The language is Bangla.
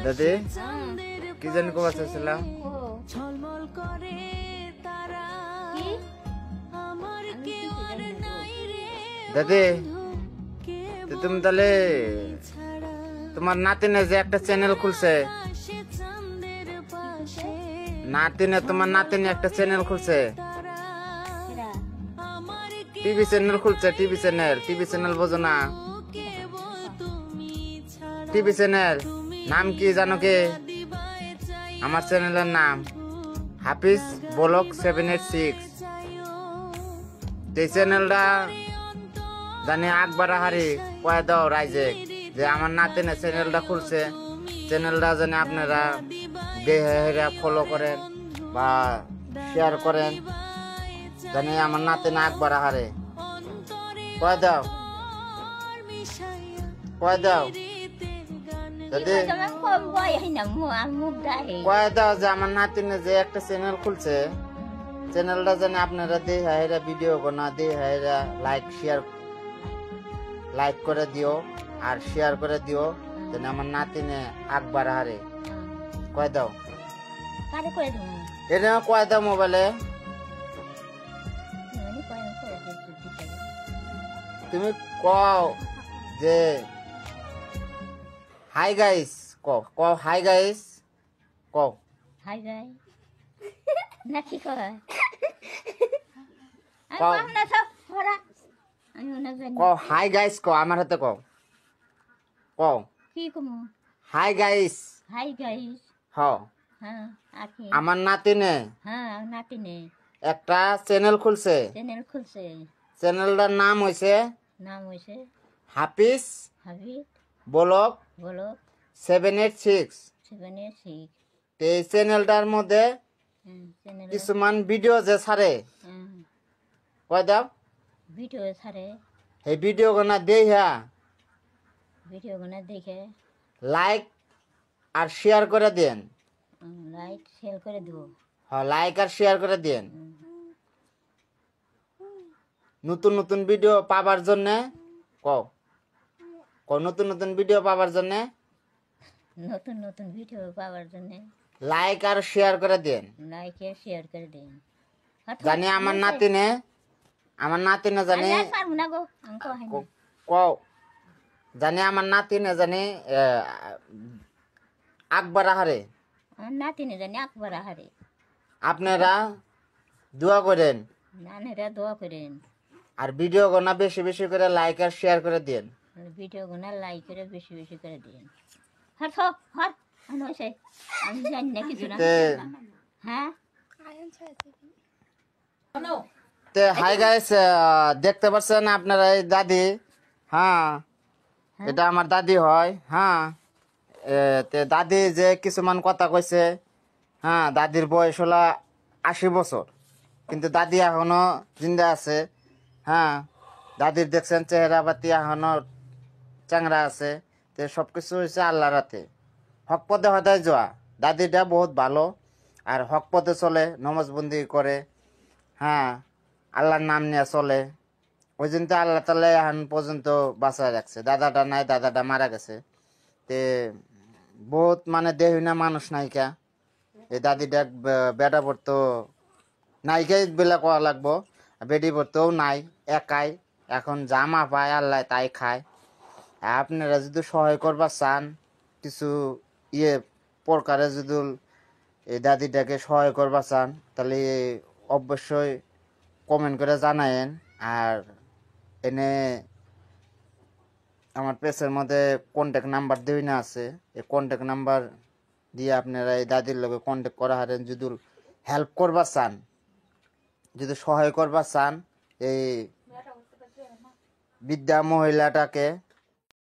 দাদি কি জানি কবা চাইছিলাম দাদি তুমি তাহলে তোমার নাতিনে যে একটা চ্যানেল খুলছে তোমার নাতিনে একটা চ্যানেল খুলছে টিভি চ্যানেল বোঝো না টিভি চ্যানেল নাম কি জানো কি আমার চ্যানেলের নাম হাফিজ ব্লগ 786 এই চ্যানেলটা জানি আকবর হারি কয়ে দাও রাইজে যে আমার নাতিনে চ্যানেলটা খুলছে চ্যানেলটা জানি আপনারা ফলো করেন বা শেয়ার করেন জানি আমার নাতিনে আকবর হারে কয়ে দাও যদি কয়ে দাও যে আমার নাতিনে যে একটা চ্যানেল খুলছে চ্যানেলটা জানি আপনারা দিয়ে ভিডিও বানা দিয়ে লাইক করে দিও আর শেয়ার করে দিও যেন আমার নাতিনে আকবর হারে কয়ে দাও এটা কয়ে দাও মোবাইলে তুমি কও যে হাই গাইস কও হাই গাইস কও হাই গাইস নাকি কয় কও হাই গাইস কও আমার হাতে কও কি কমু হাই গাইস হ্যাঁ আমার নাতিনে একটা চ্যানেল খুলছে চ্যানেলটার নাম হইছে হাফিজ ব্লগ 786 এই চ্যানেলটার মধ্যে কিছুমান ভিডিও যে ছাড়ে কয় দাও ভিডিও ছাড়ে এই ভিডিও গুনা দেখে লাইক আর শেয়ার করে দেন লাইক শেয়ার করে দিব হ্যাঁ লাইক আর শেয়ার করে দেন নতুন ভিডিও পাবার জন্য কও নতুন ভিডিও পাবার জন্য লাইক আর শেয়ার করে দেন জানি আমার নাতিনে জানি কও জানি আমার নাতিনে জানি আকবর হারে আপনারা দোয়া করেন আর ভিডিও গোনা বেশি বেশি করে লাইক আর শেয়ার করে দেন আমি জানি না কিছু না হ্যাঁ হাই গাইস দেখতে পাচ্ছেন আপনারা এই দাদি হ্যাঁ এটা আমার দাদি হয় হ্যাঁ দাদি যে কিছুমান কথা কইছে হ্যাঁ দাদির বয়স হলো 80 বছর কিন্তু দাদি এখনো জিন্দা আছে হ্যাঁ দাদির দেখছেন চেহারা পাতি এখনো চাংরা আছে তো সবকিছু হয়েছে আল্লাহর হাতে হক পথে হদায় যাওয়া দাদিটা বহুত ভালো আর হক পথে চলে নমাজবন্দি করে হ্যাঁ আল্লাহর নাম নিয়ে চলে ওই জন্য তো আল্লাহ তাআলা এখন পর্যন্ত বাঁচায় রাখছে দাদাটা নাই দাদাটা মারা গেছে তে বহুত মানে দেহীনা মানুষ নায়িকা এই দাদিটা বেটা পড়তো নায়িকাই বেলা করা লাগবো বেটি পড়তেও নাই একাই এখন জামা পায় আল্লাহ তাই খায় আপনারা যদি সহায় করবার চান কিছু প্রকারে যদি এই দাদিটাকে সহায় করবার চান তাহলে অবশ্যই কমেন্ট করে জানায়েন আর এনে আমার পেজের মধ্যে কন্ট্যাক্ট নাম্বার দেই না আছে এই কন্ট্যাক্ট নাম্বার দিয়ে আপনারা এই দাদির লগে কন্ট্যাক্ট করা হারেন যদি হেল্প করবার চান যদি সহায় করবার চান এই বৃদ্ধা মহিলাটাকে